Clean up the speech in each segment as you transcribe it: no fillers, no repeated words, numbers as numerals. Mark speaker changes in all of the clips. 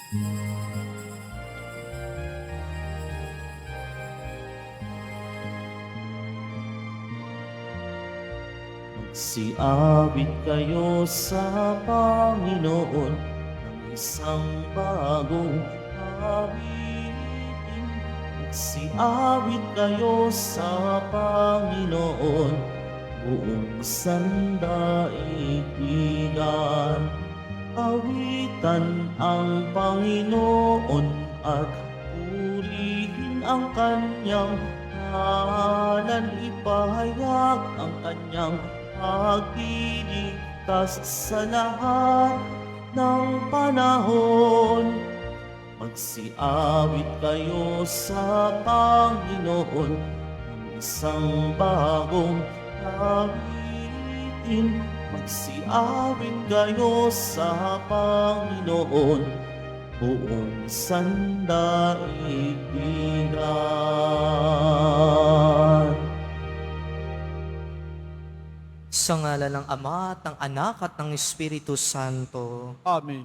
Speaker 1: Magsiawit kayo sa Panginoon ng isang bagong awitin. Magsiawit kayo sa Panginoon, buong sandaigdigan. Awitan ang Panginoon at purihin ang kanyang ngalan. Ipahayag ang kanyang pagliligtas sa lahat ng panahon. Magsiawit kayo sa Panginoon ng isang bagong awitin. Magsiawit kayo sa Panginoon, buong sandaigdigan.
Speaker 2: Sa ngalan ng Ama at ng Anak at ng Espiritu Santo.
Speaker 3: Amen.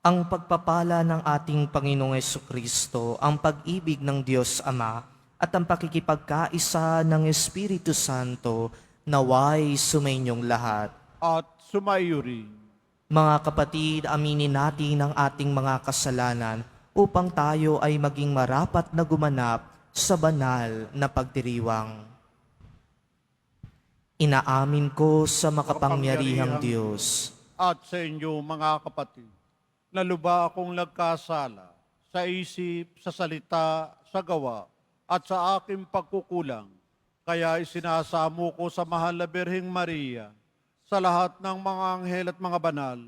Speaker 2: Ang pagpapala ng ating Panginoong Jesucristo, ang pag-ibig ng Diyos Ama, at ang pakikipagkaisa ng Espiritu Santo, naway sumainyong lahat.
Speaker 3: At sumayo rin.
Speaker 2: Mga kapatid, aminin natin ang ating mga kasalanan upang tayo ay maging marapat na gumanap sa banal na pagdiriwang. Inaamin ko sa makapangyarihang Diyos
Speaker 3: At sa inyo mga kapatid, na luba akong nagkasala sa isip, sa salita, sa gawa, at sa aking pagkukulang. Kaya isinasamo ko sa mahal na Birheng Maria, sa lahat ng mga anghel at mga banal,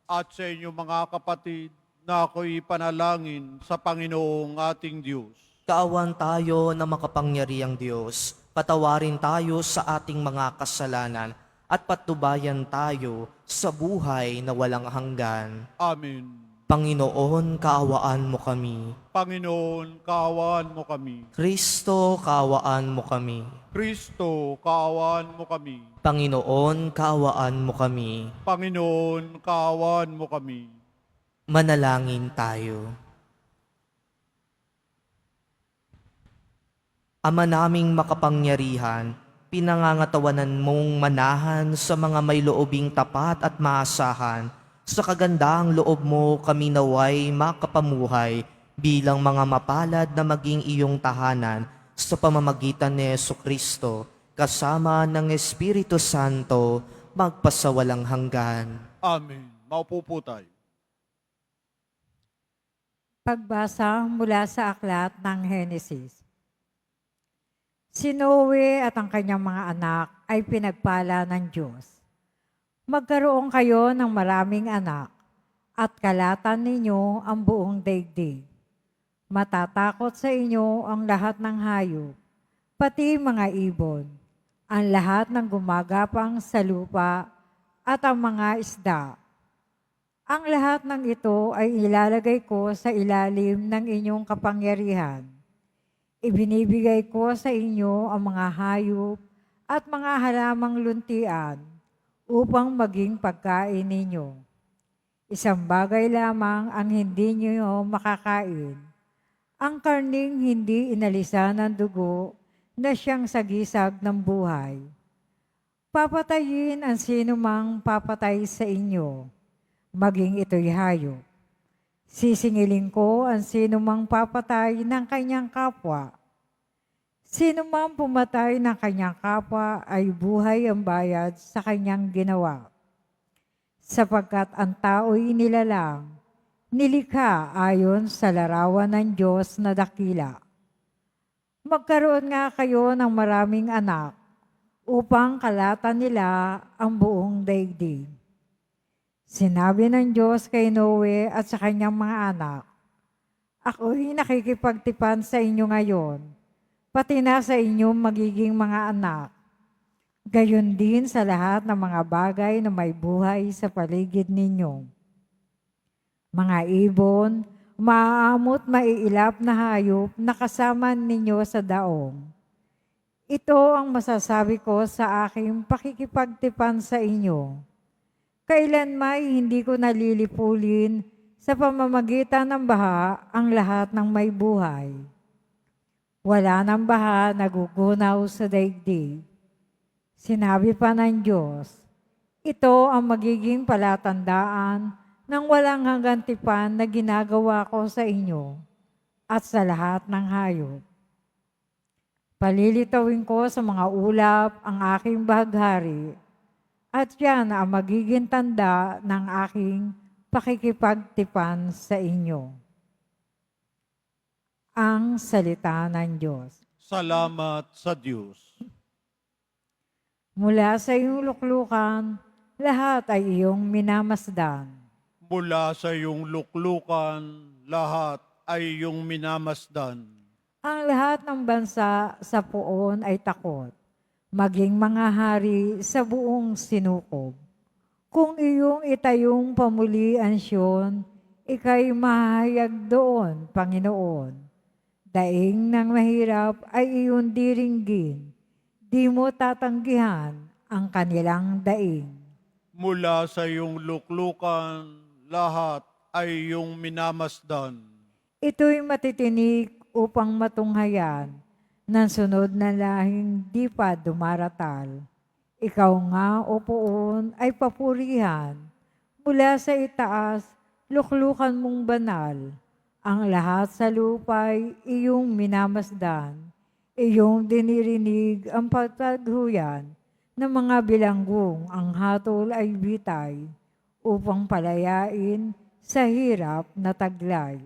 Speaker 3: at sa inyo mga kapatid, na ako'y panalangin sa Panginoong ating Diyos.
Speaker 2: Kaawan tayo na makapangyarihang Diyos, patawarin tayo sa ating mga kasalanan at patnubayan tayo sa buhay na walang hanggan.
Speaker 3: Amen.
Speaker 2: Panginoon, kaawaan mo kami.
Speaker 3: Panginoon, kaawaan mo kami.
Speaker 2: Kristo, kaawaan mo kami.
Speaker 3: Kristo, kaawaan mo kami.
Speaker 2: Panginoon, kaawaan mo kami.
Speaker 3: Panginoon, kaawaan mo kami.
Speaker 2: Manalangin tayo. Ama naming makapangyarihan, pinangangatawanan mong manahan sa mga may loobing tapat at maasahan. Sa kagandahang loob mo kami naway makapamuhay bilang mga mapalad na maging iyong tahanan sa pamamagitan ni Jesucristo, kasama ng Espiritu Santo, magpasawalang hanggan.
Speaker 3: Amen. Maupo po tayo.
Speaker 4: Pagbasa mula sa aklat ng Henesis. Si Noe at ang kanyang mga anak ay pinagpala ng Diyos. Magkaroon kayo ng maraming anak at kalatan ninyo ang buong daigdig. Matatakot sa inyo ang lahat ng hayop, pati mga ibon, ang lahat ng gumagapang sa lupa at ang mga isda. Ang lahat ng ito ay ilalagay ko sa ilalim ng inyong kapangyarihan. Ibinibigay ko sa inyo ang mga hayop at mga halamang luntian upang maging pagkain ninyo. Isang bagay lamang ang hindi niyo makakain, ang karning hindi inalisan ng dugo na siyang sagisag ng buhay. Papatayin ang sinumang papatay sa inyo, maging ito'y hayop. Sisingilin ko ang sinumang papatay ng kanyang kapwa. Sino mang pumatay ng kanyang kapwa ay buhay ang bayad sa kanyang ginawa. Sapagkat ang tao'y nilalang, nilikha ayon sa larawan ng Diyos na dakila. Magkaroon nga kayo ng maraming anak upang kalatan nila ang buong daigdig. Sinabi ng Diyos kay Noe at sa kanyang mga anak, ako'y nakikipagtipan sa inyo ngayon, pati na sa inyong magiging mga anak. Gayon din sa lahat ng mga bagay na may buhay sa paligid ninyo. Mga ibon, maaamot maiilap na hayop na kasama ninyo sa daong. Ito ang masasabi ko sa aking pakikipagtipan sa inyo. Kailan may hindi ko nalilipulin Sa pamamagitan ng baha, ang lahat ng may buhay. Wala ng baha nagugunaw sa daigdig. Sinabi pa ng Diyos, ito ang magiging palatandaan ng walang hanggang tipan na ginagawa ko sa inyo at sa lahat ng hayop. Palilitawin ko sa mga ulap ang aking bahaghari at yan ang magiging tanda ng aking pakikipagtipan sa inyo. Ang salita ng Diyos.
Speaker 3: Salamat sa Diyos.
Speaker 4: Mula sa iyong luklukan, lahat ay iyong minamasdan.
Speaker 3: Mula sa iyong luklukan, lahat ay iyong minamasdan.
Speaker 4: Ang lahat ng bansa sa poon ay takot, maging mga hari sa buong sinukob. Kung iyong itayong pamulian Siyon, ika'y mahayag doon, Panginoon. Daing ng mahirap ay iyong diringgin, di mo tatanggihan ang kanilang daing.
Speaker 3: Mula sa iyong luklukan, lahat ay iyong minamasdan.
Speaker 4: Ito'y matitinig upang matunghayan ng sunod na lahing di pa dumaratal. Ikaw nga, O Poon, ay papurihan. Mula sa itaas, luklukan mong banal. Ang lahat sa lupa'y iyong minamasdan. Iyong dinirinig ang pagtaghuyan ng mga bilanggong ang hatol ay bitay upang palayain sa hirap na taglay.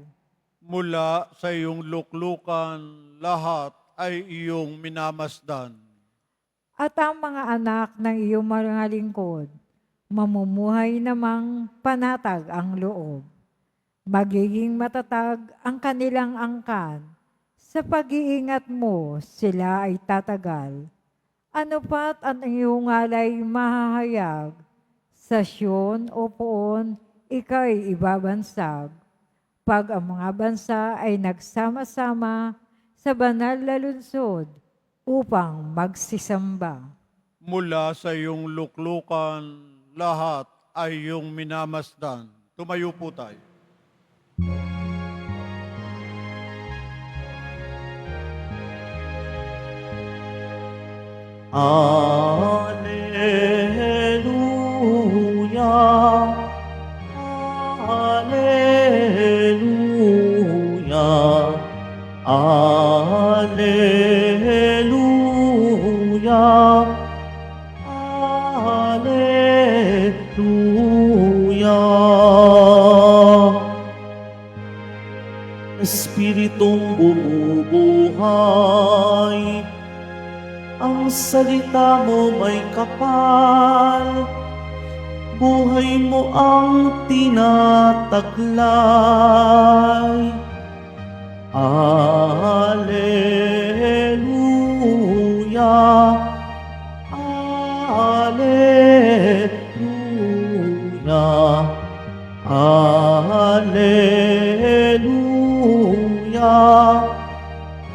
Speaker 3: Mula sa iyong luklukan, lahat ay iyong minamasdan.
Speaker 4: At ang mga anak ng iyong mga lingkod, mamumuhay namang panatag ang loob. Magiging matatag ang kanilang angkan. Sa pag-iingat mo, sila ay tatagal. Ano pat ang iyong alay mahahayag? Sa Siyon o Poon, ika'y ibabansag. Pag ang mga bansa ay nagsama-sama sa banal na lungsod upang magsisamba.
Speaker 3: Mula sa iyong luklukan, lahat ay iyong minamasdan. Tumayo po tayo.
Speaker 1: Alleluia, Alleluia, Alleluia, Alleluia. Espiritong bumubuhay, ang salita mo may kapal, buhay mo ang tinataglay. Alleluia, Alleluia, Alleluia,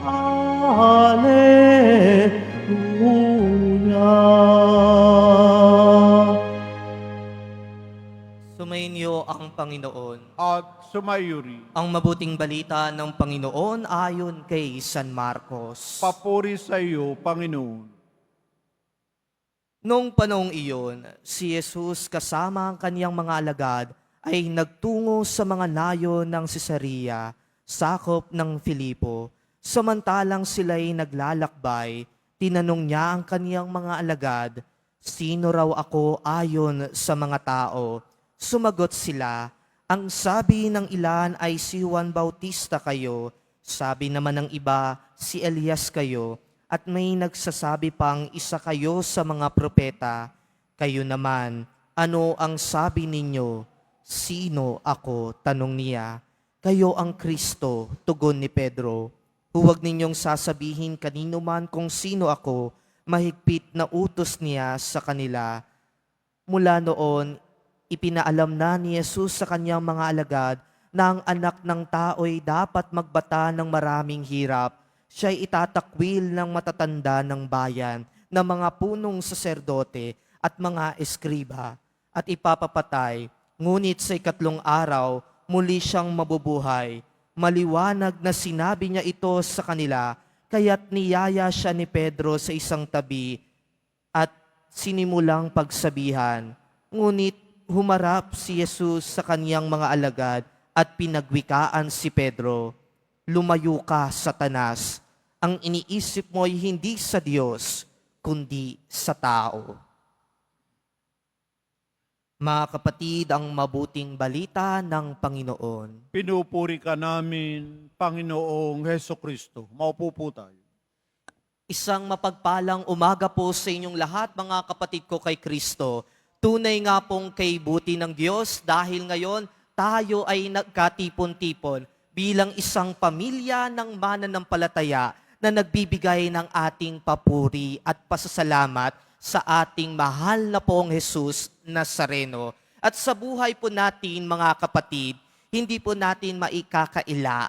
Speaker 1: Alleluia.
Speaker 2: Sumainyo ang Panginoon.
Speaker 3: At sumayuri.
Speaker 2: Ang mabuting balita ng Panginoon ayon kay San Marcos.
Speaker 3: Papuri sa iyo, Panginoon.
Speaker 2: Noong panahong iyon, si Jesus kasama ang kaniyang mga alagad ay nagtungo sa mga nayon ng Cesarea, sakop ng Filipo. Samantalang sila'y naglalakbay, tinanong niya ang kaniyang mga alagad, "Sino raw ako ayon sa mga tao?" Sumagot sila, "Ang sabi ng ilan ay si Juan Bautista kayo, sabi naman ng iba si Elias kayo, at may nagsasabi pang isa kayo sa mga propeta. Kayo naman, ano ang sabi ninyo? Sino ako?" tanong niya. "Kayo ang Kristo," tugon ni Pedro. "Huwag ninyong sasabihin kanino man kung sino ako," mahigpit na utos niya sa kanila. Mula noon, ipinaalam na ni Jesus sa kanyang mga alagad na ang anak ng tao'y dapat magbata ng maraming hirap. Siya'y itatakwil ng matatanda ng bayan, ng mga punong saserdote at mga eskriba, at ipapapatay. Ngunit sa ikatlong araw, muli siyang mabubuhay. Maliwanag na sinabi niya ito sa kanila, kaya't niyaya siya ni Pedro sa isang tabi at sinimulang pagsabihan. Ngunit humarap si Jesus sa kaniyang mga alagad at pinagwikaan si Pedro, "Lumayo ka, Satanas. Ang iniisip mo ay hindi sa Diyos, kundi sa tao." Mga kapatid, ang mabuting balita ng Panginoon.
Speaker 3: Pinupuri ka namin, Panginoong Heso Kristo. Maupo po tayo.
Speaker 2: Isang mapagpalang umaga po sa inyong lahat, mga kapatid ko kay Kristo. Tunay nga pong kay buti ng Diyos dahil ngayon tayo ay nagkatipon-tipon bilang isang pamilya ng mananampalataya na nagbibigay ng ating papuri at pasasalamat sa ating mahal na poong Jesus Nazareno. At sa buhay po natin, mga kapatid, hindi po natin maikakaila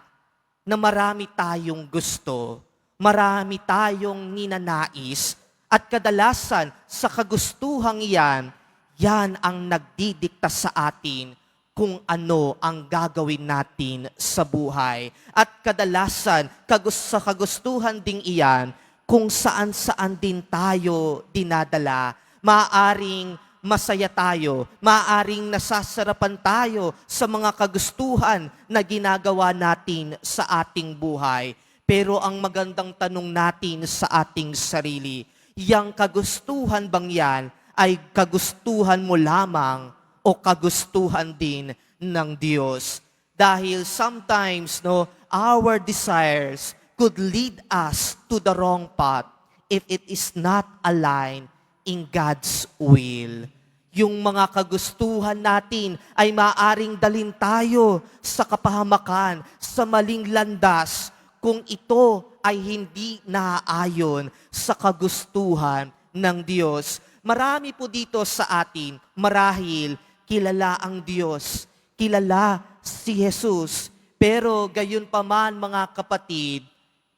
Speaker 2: na marami tayong gusto, marami tayong ninanais, at kadalasan sa kagustuhang iyan, yan ang nagdidikta sa atin kung ano ang gagawin natin sa buhay. At kadalasan, sa kagustuhan ding iyan, kung saan-saan din tayo dinadala. Maaring masaya tayo, maaring nasasarapan tayo sa mga kagustuhan na ginagawa natin sa ating buhay. Pero ang magandang tanong natin sa ating sarili, yang kagustuhan bang yan ay kagustuhan mo lamang o kagustuhan din ng Diyos? Dahil sometimes, our desires could lead us to the wrong path if it is not aligned in God's will. Yung mga kagustuhan natin ay maaring dalhin tayo sa kapahamakan, sa maling landas, kung ito ay hindi naaayon sa kagustuhan ng Diyos. Marami po dito sa atin, marahil kilala ang Diyos, kilala si Jesus, pero gayon pa man, mga kapatid,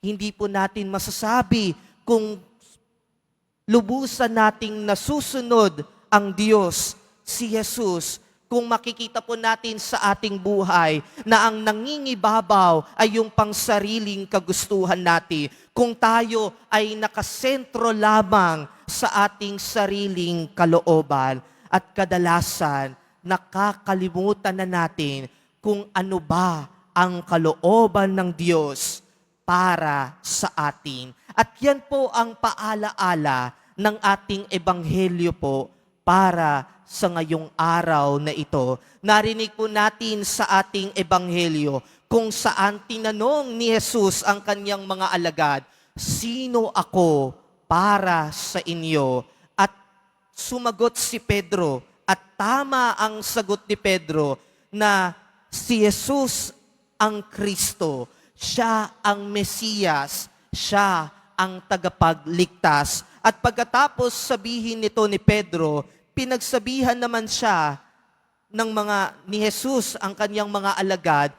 Speaker 2: hindi po natin masasabi kung lubusan nating nasusunod ang Diyos, si Jesus, kung makikita po natin sa ating buhay na ang nangingibabaw ay yung pangsariling kagustuhan natin. Kung tayo ay nakasentro lamang sa ating sariling kalooban at kadalasan nakakalimutan na natin kung ano ba ang kalooban ng Diyos para sa atin. At yan po ang paalaala ng ating ebanghelyo po para sa ngayong araw na ito. Narinig po natin sa ating ebanghelyo kung saan tinanong ni Jesus ang kanyang mga alagad, "Sino ako para sa inyo?" At sumagot si Pedro, at tama ang sagot ni Pedro na si Jesus ang Kristo. Siya ang Mesiyas, siya ang tagapagligtas. At pagkatapos sabihin nito ni Pedro, pinagsabihan naman siya ni Jesus ang kanyang mga alagad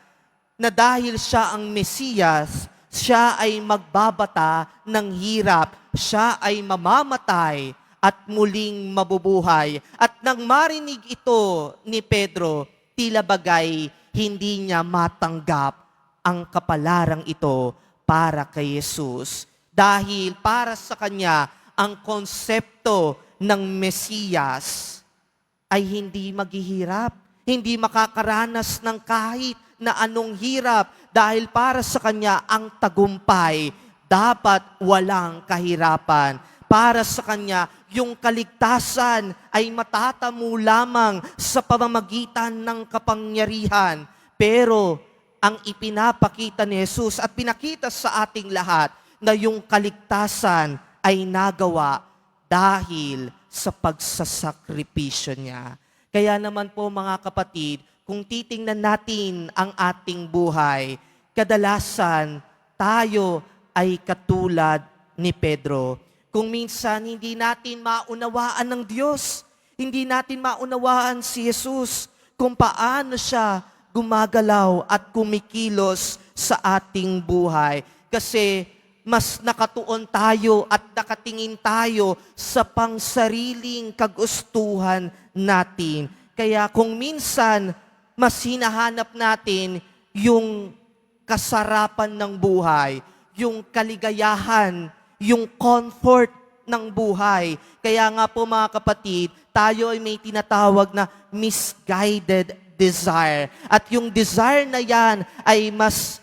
Speaker 2: na dahil siya ang Mesiyas, siya ay magbabata ng hirap, siya ay mamamatay at muling mabubuhay. At nang marinig ito ni Pedro, tila bagay hindi niya matanggap ang kapalarang ito para kay Jesus. Dahil para sa kanya, ang konsepto ng Mesiyas ay hindi maghihirap, hindi makakaranas ng kahit na anong hirap. Dahil para sa kanya, ang tagumpay, dapat walang kahirapan. Para sa kanya, yung kaligtasan ay matatamo lamang sa pamamagitan ng kapangyarihan. Pero ang ipinapakita ni Jesus at pinakita sa ating lahat na yung kaligtasan ay nagawa dahil sa pagsasakripisyo niya. Kaya naman po, mga kapatid, kung titingnan natin ang ating buhay, kadalasan tayo ay katulad ni Pedro. Kung minsan hindi natin maunawaan ng Diyos, hindi natin maunawaan si Jesus, kung paano siya gumagalaw at kumikilos sa ating buhay. Kasi mas nakatuon tayo at nakatingin tayo sa pangsariling kagustuhan natin. Kaya kung minsan mas hinahanap natin yung kasarapan ng buhay, yung kaligayahan, yung comfort ng buhay. Kaya nga po mga kapatid, tayo ay may tinatawag na misguided desire. At yung desire na yan ay mas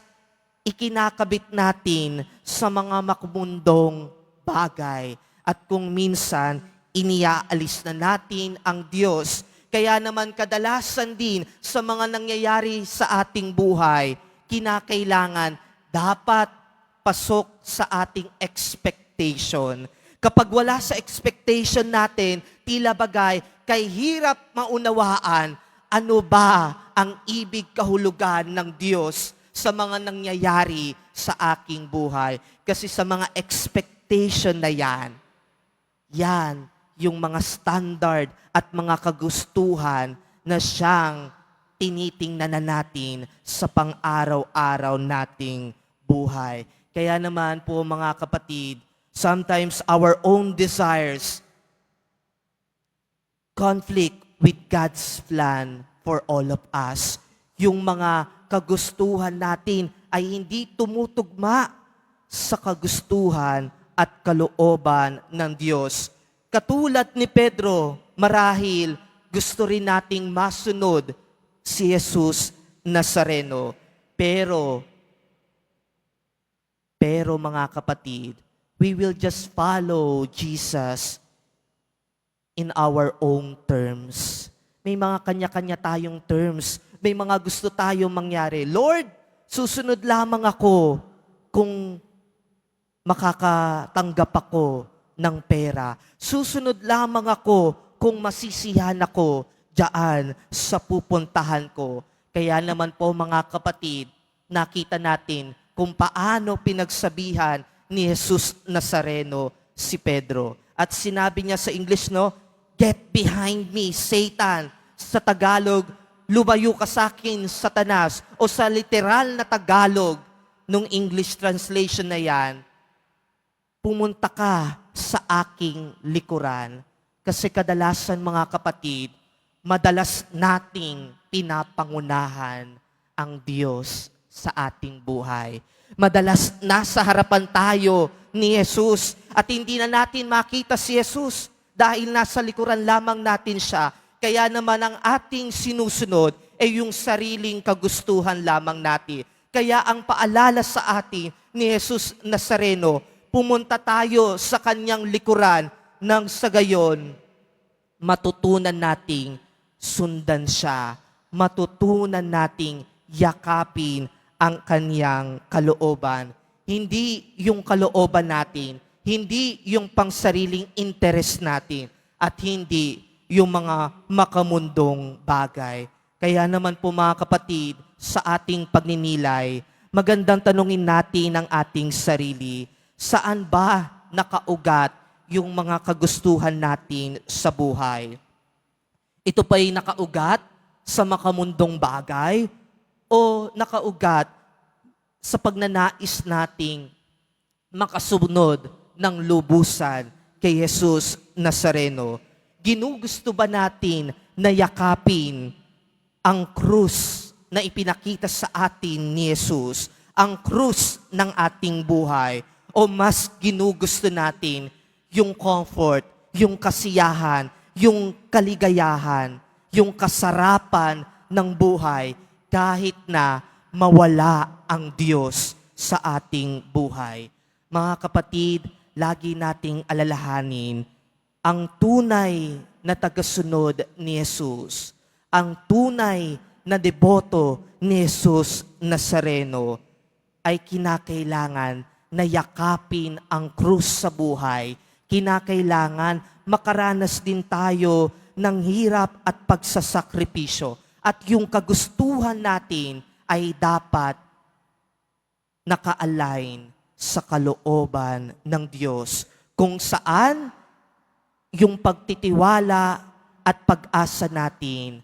Speaker 2: ikinakabit natin sa mga makmundong bagay. At kung minsan, iniaalis na natin ang Diyos. Kaya naman kadalasan din sa mga nangyayari sa ating buhay, kinakailangan dapat pasok sa ating expectation. Kapag wala sa expectation natin, tila bagay, kay hirap maunawaan ano ba ang ibig kahulugan ng Diyos sa mga nangyayari sa aking buhay. Kasi sa mga expectation na yan yung mga standard at mga kagustuhan na siyang tinitingnan na natin sa pang-araw-araw nating buhay. Kaya naman po mga kapatid, sometimes our own desires conflict with God's plan for all of us. Yung mga kagustuhan natin ay hindi tumutugma sa kagustuhan at kalooban ng Diyos. Katulad ni Pedro, marahil gusto rin nating masunod si Jesus Nazareno. Pero mga kapatid, we will just follow Jesus in our own terms. May mga kanya-kanya tayong terms. May mga gusto tayong mangyari. Lord, susunod lamang ako kung makakatanggap ako ng pera. Susunod lamang ako kung masisiyahan ako diyan sa pupuntahan ko. Kaya naman po mga kapatid, nakita natin kung paano pinagsabihan ni Jesus Nazareno si Pedro. At sinabi niya sa English, no, "Get behind me, Satan." Sa Tagalog, "Lumayo ka sa akin, Satanas." O sa literal na Tagalog, nung English translation na yan, pumunta ka sa aking likuran. Kasi kadalasan mga kapatid, madalas nating pinapangunahan ang Diyos sa ating buhay. Madalas nasa harapan tayo ni Jesus at hindi na natin makita si Jesus dahil nasa likuran lamang natin siya. Kaya naman ang ating sinusunod ay yung sariling kagustuhan lamang natin. Kaya ang paalala sa atin ni Jesus Nazareno, pumunta tayo sa kanyang likuran nang sa gayon, matutunan nating sundan siya. Matutunan nating yakapin ang kanyang kalooban. Hindi yung kalooban natin, hindi yung pangsariling interest natin, at hindi yung mga makamundong bagay. Kaya naman po mga kapatid, sa ating pagninilay, magandang tanungin natin ang ating sarili. Saan ba nakaugat yung mga kagustuhan natin sa buhay? Ito ba'y nakaugat sa makamundong bagay o nakaugat sa pagnanais nating makasunod ng lubusan kay Jesus Nazareno? Ginugusto ba natin na yakapin ang krus na ipinakita sa atin ni Jesus, ang krus ng ating buhay? O mas ginugusto natin yung comfort, yung kasiyahan, yung kaligayahan, yung kasarapan ng buhay kahit na mawala ang Diyos sa ating buhay? Mga kapatid, lagi nating alalahanin ang tunay na tagasunod ni Jesus, ang tunay na deboto ni Jesus Nazareno ay kinakailangan na yakapin ang krus sa buhay. Kinakailangan makaranas din tayo ng hirap at pagsasakripisyo. At yung kagustuhan natin ay dapat naka-align sa kalooban ng Diyos, kung saan yung pagtitiwala at pag-asa natin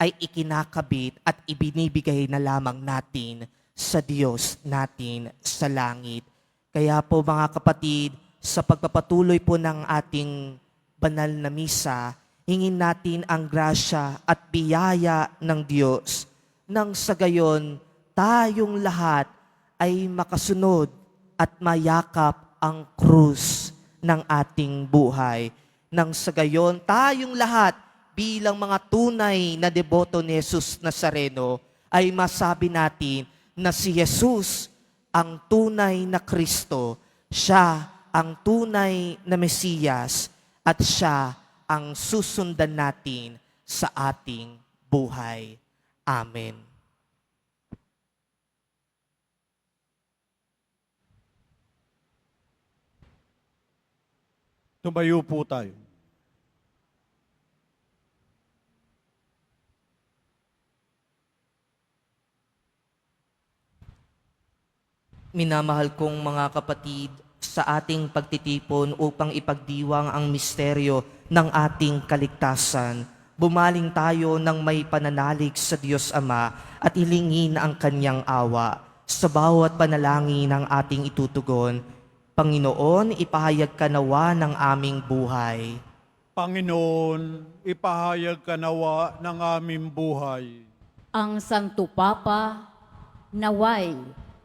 Speaker 2: ay ikinakabit at ibinibigay na lamang natin sa Diyos natin sa langit. Kaya po mga kapatid, sa pagpapatuloy po ng ating banal na misa, hingin natin ang grasya at biyaya ng Diyos nang sa gayon tayong lahat ay makasunod at mayakap ang krus ng ating buhay. Nang sa gayon tayong lahat bilang mga tunay na deboto ni Jesus Nazareno ay masabi natin na si Jesus ang tunay na Kristo, siya ang tunay na Mesiyas at siya ang susundan natin sa ating buhay. Amen.
Speaker 3: Tumayo po tayo.
Speaker 2: Minamahal kong mga kapatid, sa ating pagtitipon upang ipagdiwang ang misteryo ng ating kaligtasan, bumaling tayo ng may pananalig sa Diyos Ama at hilingin ang Kanyang awa. Sa bawat panalangin ng ating itutugon, Panginoon, ipahayag ka nawa ng aming buhay.
Speaker 3: Panginoon, ipahayag ka nawa ng aming buhay.
Speaker 5: Ang Santo Papa, naway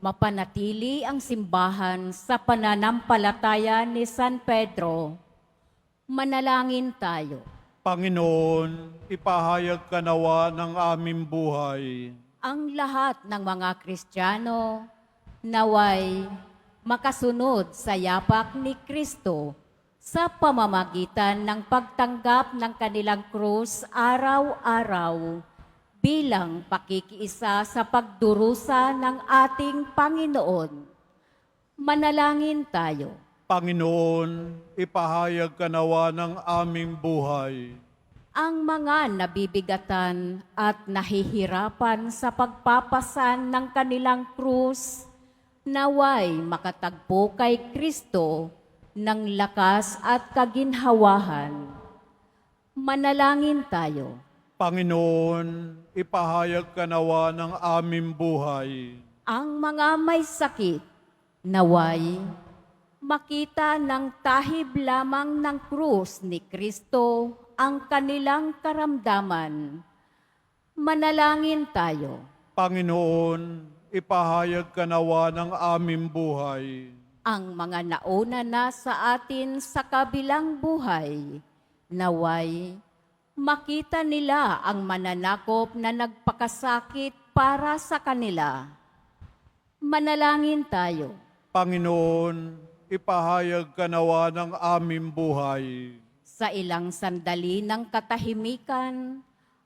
Speaker 5: mapanatili ang simbahan sa pananampalataya ni San Pedro. Manalangin tayo.
Speaker 3: Panginoon, ipahayag ka nawa ng aming buhay.
Speaker 5: Ang lahat ng mga Kristiyano, naway makasunod sa yapak ni Kristo sa pamamagitan ng pagtanggap ng kanilang krus araw-araw bilang pakikiisa sa pagdurusa ng ating Panginoon. Manalangin tayo.
Speaker 3: Panginoon, ipahayag ka nawa ng aming buhay.
Speaker 5: Ang mga nabibigatan at nahihirapan sa pagpapasan ng kanilang krus, naway makatagpo kay Kristo ng lakas at kaginhawahan. Manalangin tayo.
Speaker 3: Panginoon, ipahayag ka nawa ng aming buhay.
Speaker 5: Ang mga may sakit, naway makita ng tahib lamang ng krus ni Kristo ang kanilang karamdaman. Manalangin tayo.
Speaker 3: Panginoon, ipahayag ka nawa ng aming buhay.
Speaker 5: Ang mga nauna na sa atin sa kabilang buhay, naway makita nila ang mananakop na nagpakasakit para sa kanila. Manalangin tayo.
Speaker 3: Panginoon, ipahayag ka nawa ng aming buhay.
Speaker 5: Sa ilang sandali ng katahimikan,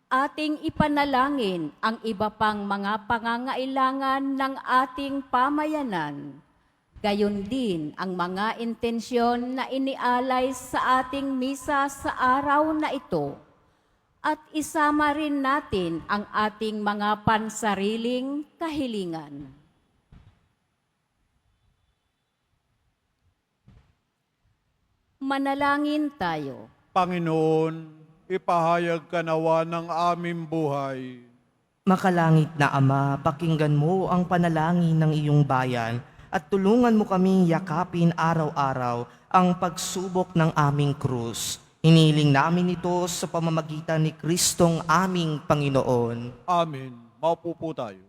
Speaker 5: ating ipanalangin ang iba pang mga pangangailangan ng ating pamayanan. Gayon din ang mga intensyon na inialay sa ating misa sa araw na ito. At isama rin natin ang ating mga pansariling kahilingan. Manalangin tayo.
Speaker 3: Panginoon, ipahayag ka nawa ng aming buhay.
Speaker 2: Makalangit na Ama, pakinggan mo ang panalangin ng iyong bayan at tulungan mo kaming yakapin araw-araw ang pagsubok ng aming krus. Hiniling namin ito sa pamamagitan ni Kristong aming Panginoon.
Speaker 3: Amen. Maupo po tayo.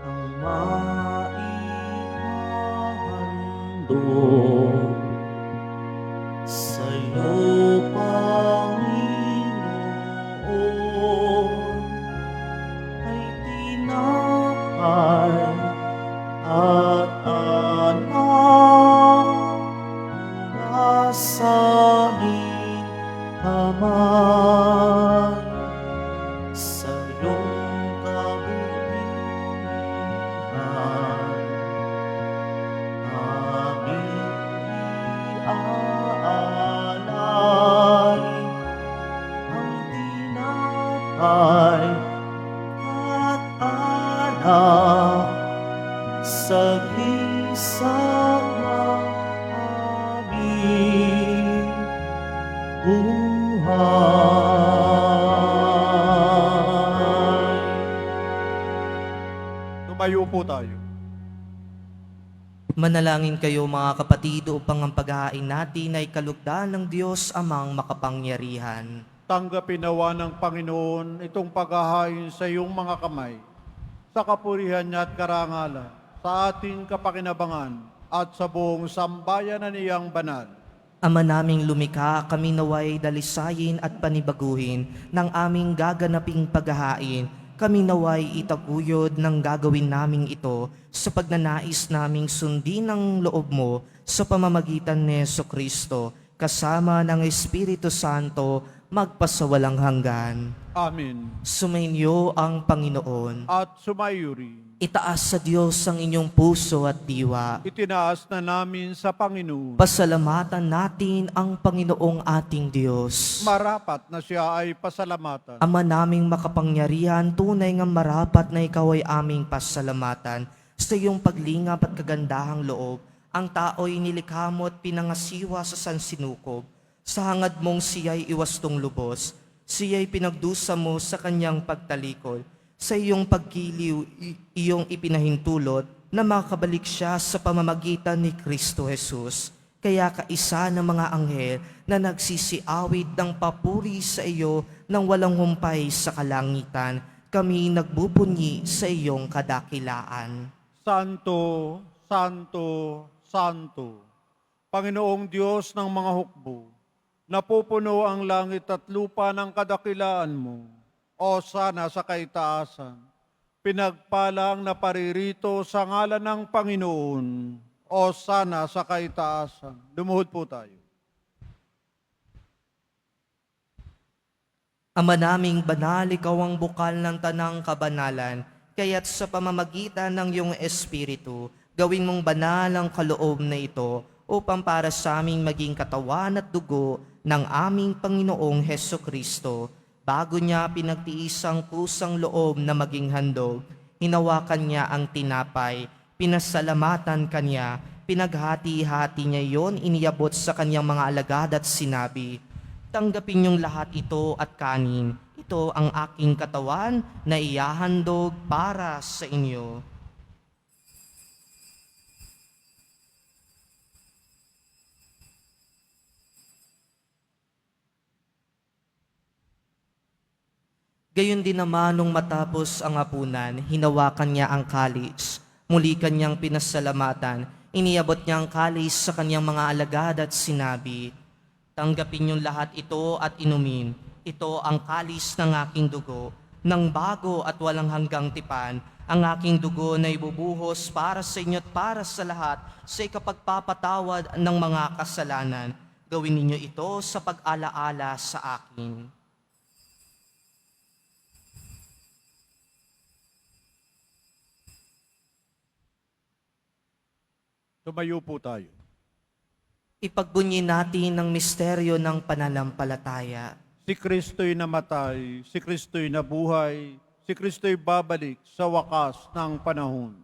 Speaker 1: Ang maihahandog sa'yo, Panginoon, ay tinapay at anak mula sa iyong kamay. Sa iyong kabutihan, aming iaalay ang tinapay at anak sa gisang ng aming buhay.
Speaker 3: Mayo po tayo.
Speaker 2: Manalangin kayo mga kapatid upang ang paghahain natin ay kalugdan ng Diyos amang makapangyarihan.
Speaker 3: Tanggapin nawa ng Panginoon itong paghahain sa iyong mga kamay, sa kapurihan niya at karangalan, sa ating kapakinabangan at sa buong sambayan na niyang banal.
Speaker 2: Ama naming lumikha, kami naway dalisayin at panibaguhin ng aming gaganaping paghahain. Kami naway itaguyod ng gagawin naming ito sa pagnanais naming sundin ang loob mo sa pamamagitan ni Jesucristo, kasama ng Espiritu Santo, magpasawalang hanggan.
Speaker 3: Amen.
Speaker 2: Sumainyo ang Panginoon.
Speaker 3: At sumayo rin.
Speaker 2: Itaas sa Diyos ang inyong puso at diwa.
Speaker 3: Itinaas na namin sa Panginoon.
Speaker 2: Pasalamatan natin ang Panginoong ating Diyos.
Speaker 3: Marapat na siya ay pasalamatan.
Speaker 2: Ama naming makapangyarihan, tunay nga marapat na ikaw ay aming pasalamatan. Sa iyong paglingap at kagandahang loob, ang tao'y nilikha mo at pinangasiwa sa sansinukob. Sa hangad mong siya'y iwastong lubos, siya'y pinagdusa mo sa kanyang pagtalikod. Sa iyong pagkiliw, iyong ipinahintulot na makabalik siya sa pamamagitan ni Kristo Jesus. Kaya kaisa ng mga anghel na nagsisiawit ng papuri sa iyo nang walang humpay sa kalangitan, kami nagbubunyi sa iyong kadakilaan.
Speaker 3: Santo, Santo, Santo, Panginoong Diyos ng mga hukbo, napupuno ang langit at lupa ng kadakilaan mo. O sana sa kaitaasan, pinagpalang na paririto sa ngalan ng Panginoon. O sana sa kaitaasan. Lumuhod po tayo.
Speaker 2: Ama naming banal, ikaw ang bukal ng tanang kabanalan, kaya't sa pamamagitan ng iyong Espiritu, gawin mong banal ang kaloob na ito upang para sa aming maging katawan at dugo ng aming Panginoong Hesukristo. Bago niya pinagtiis ang kusang loob na maging handog, hinawakan niya ang tinapay, pinasalamatan kanya, pinaghati-hati niya yon, iniabot sa kanyang mga alagad at sinabi, tanggapin niyong lahat ito at kanin. Ito ang aking katawan na iyahandog para sa inyo. Gayon din naman nung matapos ang hapunan, hinawakan niya ang kalis. Muli kanyang pinasalamatan, iniabot niya ang kalis sa kanyang mga alagad at sinabi, tanggapin niyong lahat ito at inumin. Ito ang kalis ng aking dugo, ng bago at walang hanggang tipan, ang aking dugo na ibubuhos para sa inyo at para sa lahat sa ikapagpapatawad ng mga kasalanan. Gawin ninyo ito sa pag-alaala sa akin.
Speaker 3: Tumayo po tayo.
Speaker 2: Ipagbunyi natin ang misteryo ng pananampalataya.
Speaker 3: Si Kristo'y namatay, si Kristo'y nabuhay, si Kristo'y babalik sa wakas ng panahon.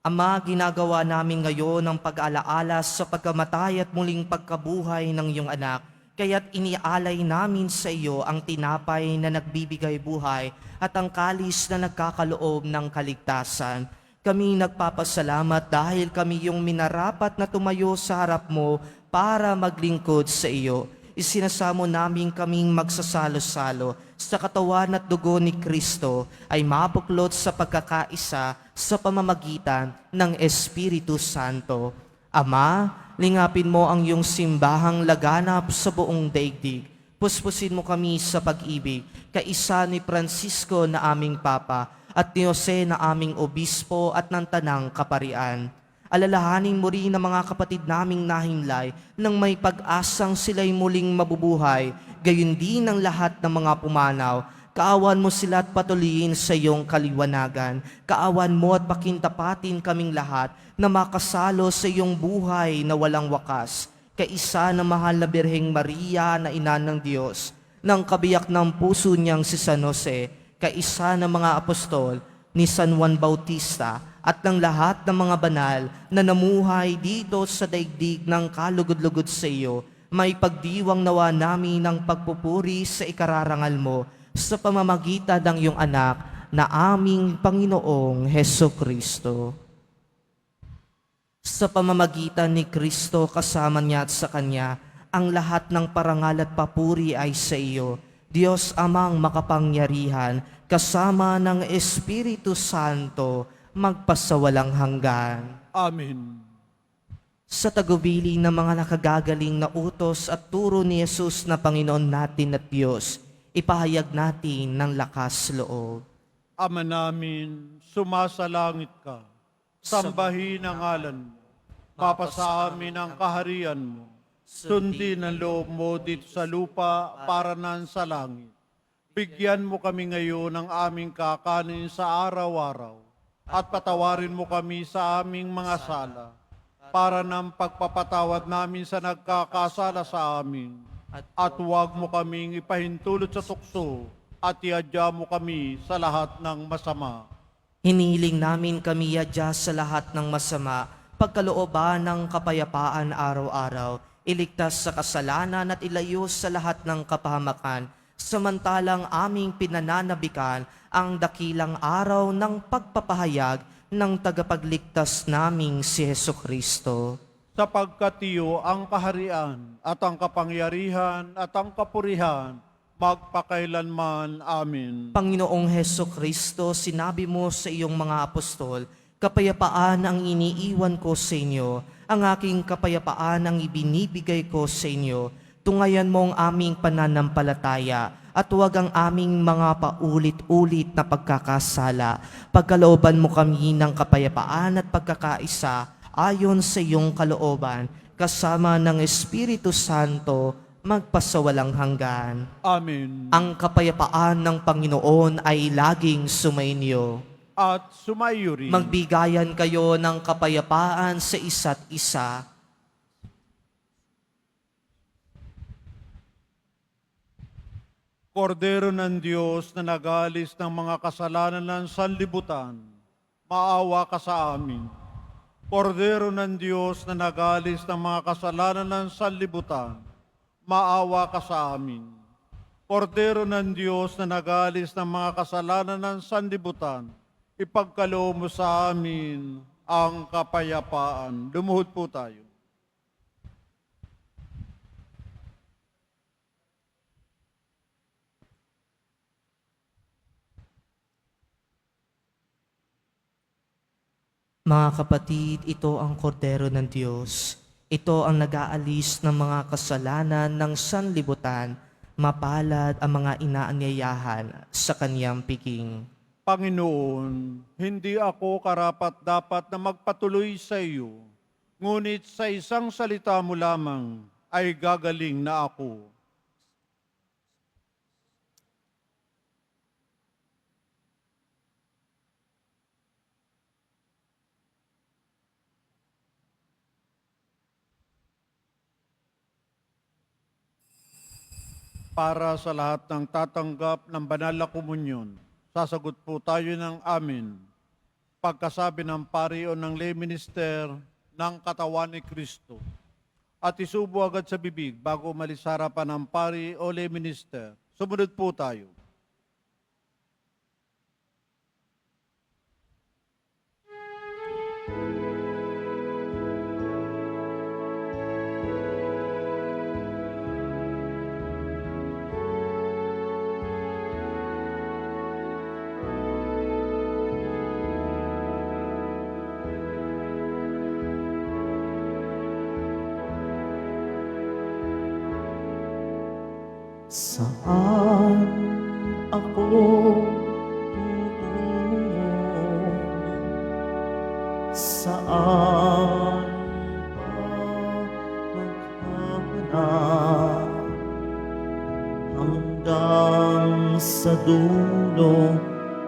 Speaker 2: Ama, ginagawa namin ngayon ang pag-alaala sa pagkamatay at muling pagkabuhay ng iyong anak. Kaya't inialay namin sa iyo ang tinapay na nagbibigay buhay at ang kalis na nagkakaloob ng kaligtasan. Kami nagpapasalamat dahil kami yung minarapat na tumayo sa harap mo para maglingkod sa iyo. Isinasamo namin kaming magsasalo-salo sa katawan at dugo ni Kristo ay mabuklod sa pagkakaisa sa pamamagitan ng Espiritu Santo. Ama, lingapin mo ang iyong simbahang laganap sa buong daigdig. Puspusin mo kami sa pag-ibig, kaisa ni Francisco na aming Papa, at ni Jose na aming obispo at ng tanang kaparian. Alalahanin mo rin ang mga kapatid naming nahimlay nang may pag-asang sila'y muling mabubuhay, gayon din ang lahat ng mga pumanaw. Kaawan mo sila at patuloyin sa iyong kaliwanagan. Kaawan mo at pakintapatin kaming lahat na makasalo sa iyong buhay na walang wakas. Kaisa na mahal na Birheng Maria na ina ng Diyos, ng kabiyak ng puso niyang si San Jose, kaisa ng mga apostol, ni San Juan Bautista, at ng lahat ng mga banal na namuhay dito sa daigdig ng kalugod-lugod sa iyo, may pagdiwang nawa namin ng pagpupuri sa ikararangal mo sa pamamagitan ng iyong anak na aming Panginoong Heso Kristo. Sa pamamagitan ni Kristo kasama niya at sa Kanya, ang lahat ng parangal at papuri ay sa iyo, Diyos Amang makapangyarihan, kasama ng Espiritu Santo, magpasawalang hanggan.
Speaker 3: Amen.
Speaker 2: Sa tagubilin ng mga nakagagaling na utos at turo ni Jesus na Panginoon natin at Diyos, ipahayag natin ng lakas loob.
Speaker 3: Ama namin, sumasalangit ka. Sambahin ang ngalan mo. Mapasa amin ang kaharian mo. Sundin ang loob mo dito sa lupa para nan sa langit. Bigyan mo kami ngayon ng aming kakanin sa araw-araw. At patawarin mo kami sa aming mga sala para ng pagpapatawad namin sa nagkakasala sa amin. At huwag mo kaming ipahintulot sa tukso at iadya mo kami sa lahat ng masama.
Speaker 2: Hiniling namin kami yadya sa lahat ng masama, pagkalooban ng kapayapaan araw-araw, iligtas sa kasalanan at ilayo sa lahat ng kapahamakan, samantalang aming pinananabikan ang dakilang araw ng pagpapahayag ng tagapagligtas naming si Heso Kristo.
Speaker 3: Sapagkat iyo ang kaharian at ang kapangyarihan at ang kapurihan magpakailanman. Amen.
Speaker 2: Panginoong Heso Kristo, sinabi mo sa iyong mga apostol, kapayapaan ang iniiwan ko sa inyo, ang aking kapayapaan ang ibinibigay ko sa inyo. Tungayan mo ang aming pananampalataya at huwag ang aming mga paulit-ulit na pagkakasala. Pagkalooban mo kami ng kapayapaan at pagkakaisa ayon sa iyong kalooban, kasama ng Espiritu Santo, magpasawalang hanggan.
Speaker 3: Amen.
Speaker 2: Ang kapayapaan ng Panginoon ay laging sumainyo.
Speaker 3: At sumayo rin.
Speaker 2: Magbigayan kayo ng kapayapaan sa isa't isa.
Speaker 3: Kordero ng Diyos na nag-alis ng mga kasalanan ng sanlibutan, maawa ka sa amin. Kordero ng Diyos na nag-alis ng mga kasalanan ng sanlibutan, maawa ka sa amin. Kordero ng Diyos na nag-alis ng mga kasalanan ng sanlibutan, ipagkaloob mo sa amin ang kapayapaan. Lumuhod po tayo.
Speaker 2: Mga kapatid, ito ang kordero ng Diyos. Ito ang nag-aalis ng mga kasalanan ng sanlibutan. Mapalad ang mga inaanyayahan sa kaniyang piging.
Speaker 3: Panginoon, hindi ako karapat-dapat na magpatuloy sa iyo, ngunit sa isang salita mo lamang ay gagaling na ako. Para sa lahat ng tatanggap ng banal na komunyon, sasagot po tayo ng amin. Pagkasabi ng pari o ng lay minister ng katawan ni Kristo. At isubo agad sa bibig bago umalis sa harapan ng pari o lay minister. Sumunod po tayo.
Speaker 1: Saan ako tutungo? Saan pa maghahanap? Hanggang sa dulo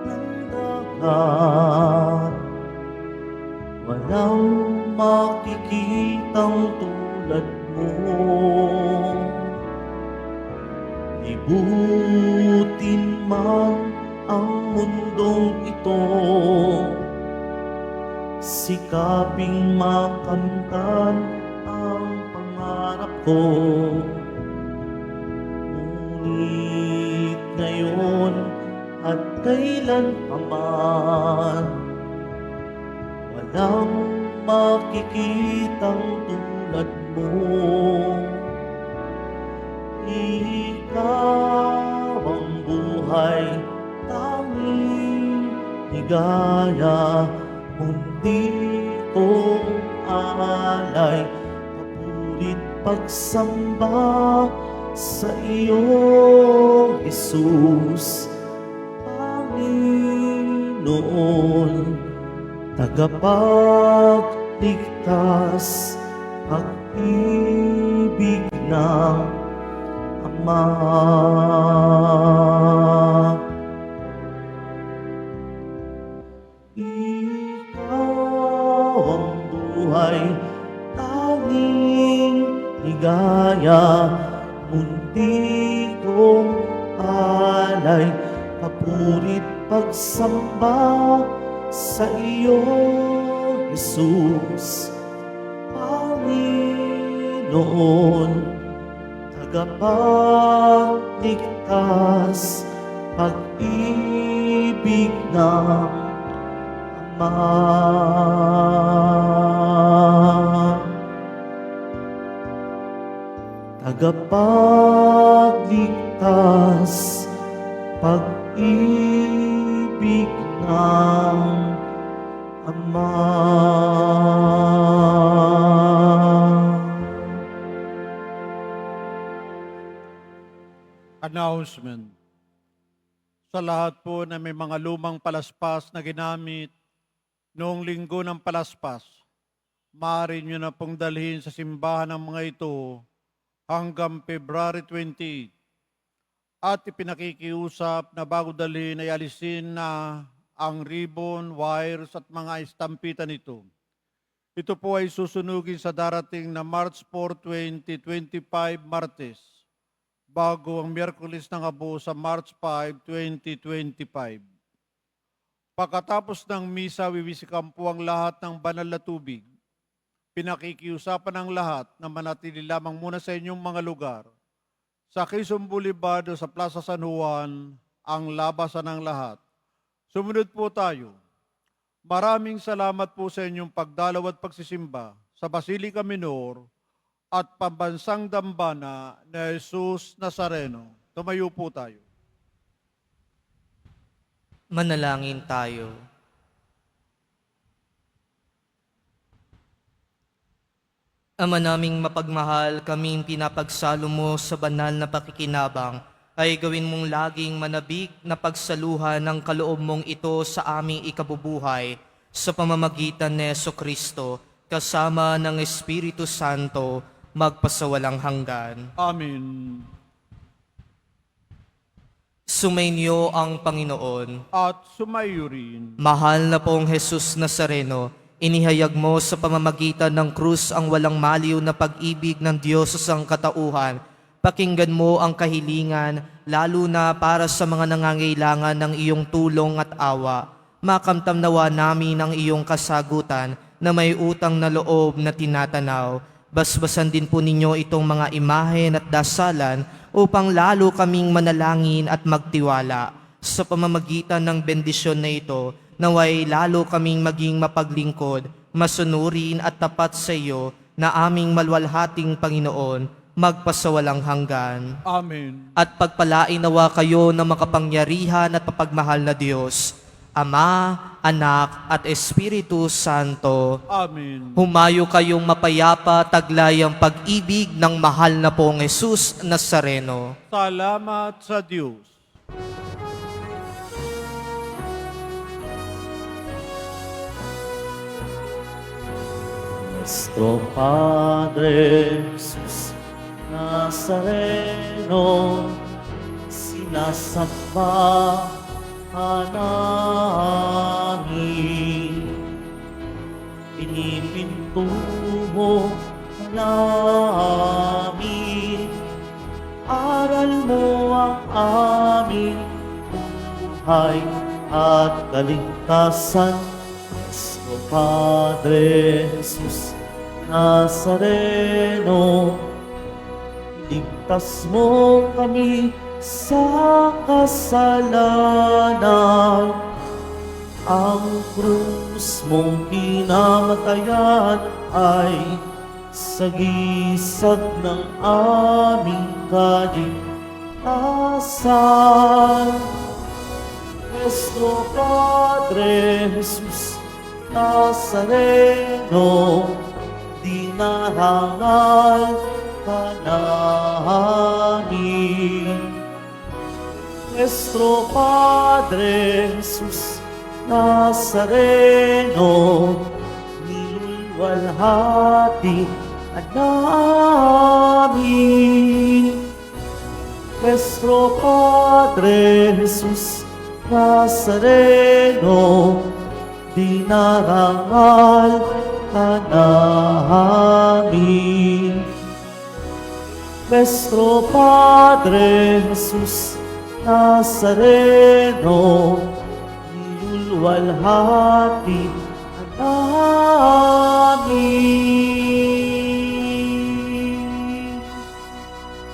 Speaker 1: ng dagat, walang makikitang tulad mo. Libutin man ang mundong ito, sikaping makamtan ang pangarap ko. Ngunit ngayon at kailan paman. Walang makikitang tulad mo. Ikaw ang buhay, tanging ligaya, mundi kong alay, papurit pagsamba sa iyo, Jesus. Panginoon, tagapagligtas, pag-ibig ng Ama. Ikaw ang buhay, tanging ligaya, mundi kong alay, papurit pagsamba sa iyo, Jesus. Panginoon, tagapagligtas, pag-ibig ng Ama. Tagapagligtas, pag-ibig ng Ama.
Speaker 3: Announcement. Sa lahat po na may mga lumang palaspas na ginamit noong linggo ng palaspas, maaari nyo na pong dalhin sa simbahan ng mga ito hanggang February 28. At ipinakikiusap na bago dalhin ay alisin na ang ribbon, wires at mga estampita nito. Ito po ay susunugin sa darating na March 4, 2025, Martes, bago ang Miyerkules ng Abo sa March 5, 2025. Pagkatapos ng misa, wiwisikan po ang lahat ng banal na tubig. Pinakikiusapan ng lahat na manatili lamang muna sa inyong mga lugar. Sa Quezon Boulevard o sa Plaza San Juan, ang labasan ng lahat. Sumunod po tayo. Maraming salamat po sa inyong pagdalaw at pagsisimba sa Basilica Minor at Pambansang Dambana ni Jesus Nazareno. Tumayo po tayo.
Speaker 2: Manalangin tayo. Ama naming mapagmahal, kaming pinapagsalo mo sa banal na pakikinabang, ay gawin mong laging manabik na pagsaluhan ng kaloob mong ito sa aming ikabubuhay sa pamamagitan ni Jesucristo, kasama ng Espiritu Santo, magpasawalang hanggan.
Speaker 3: Amen.
Speaker 2: Sumainyo ang Panginoon.
Speaker 3: At sumayo rin.
Speaker 2: Mahal na pong Jesus Nazareno, inihayag mo sa pamamagitan ng krus ang walang maliw na pag-ibig ng Diyos sa sangkatauhan. Pakinggan mo ang kahilingan, lalo na para sa mga nangangailangan ng iyong tulong at awa. Makamtam nawa namin ang iyong kasagutan na may utang na loob na tinatanaw. Basbasan din po ninyo itong mga imahen at dasalan upang lalo kaming manalangin at magtiwala. Sa pamamagitan ng bendisyon na ito, naway lalo kaming maging mapaglingkod, masunurin at tapat sa iyo na aming malwalhating Panginoon, magpasawalang hanggan.
Speaker 3: Amen.
Speaker 2: At pagpalain nawa kayo ng makapangyarihan at papagmahal na Diyos, Ama, Anak, at Espiritu Santo.
Speaker 3: Amen.
Speaker 2: Humayo kayong mapayapa, taglay ang pag-ibig ng mahal na pong Jesus Nazareno.
Speaker 3: Salamat sa Diyos.
Speaker 1: Nuestro Padre Jesus Nazareno, sinasamba ka namin. Pinipinto mo namin, aral mo ang aming buhay at kaligtasan. Nuestro Padre Jesus Nazareno, iligtas mo kami sa kasalanan. Ang krus mong pinamatayan ay sagisag ng aming kaligtasan. Nuestro Padre Jesus Nazareno, dinarangal ka namin. Nuestro Padre Jesus Nazareno, nilulwalhati ka namin. Nuestro Padre Jesus Nazareno, dinarangal ka namin. Nuestro Padre Jesus Nazareno, nilulwalhati ka namin.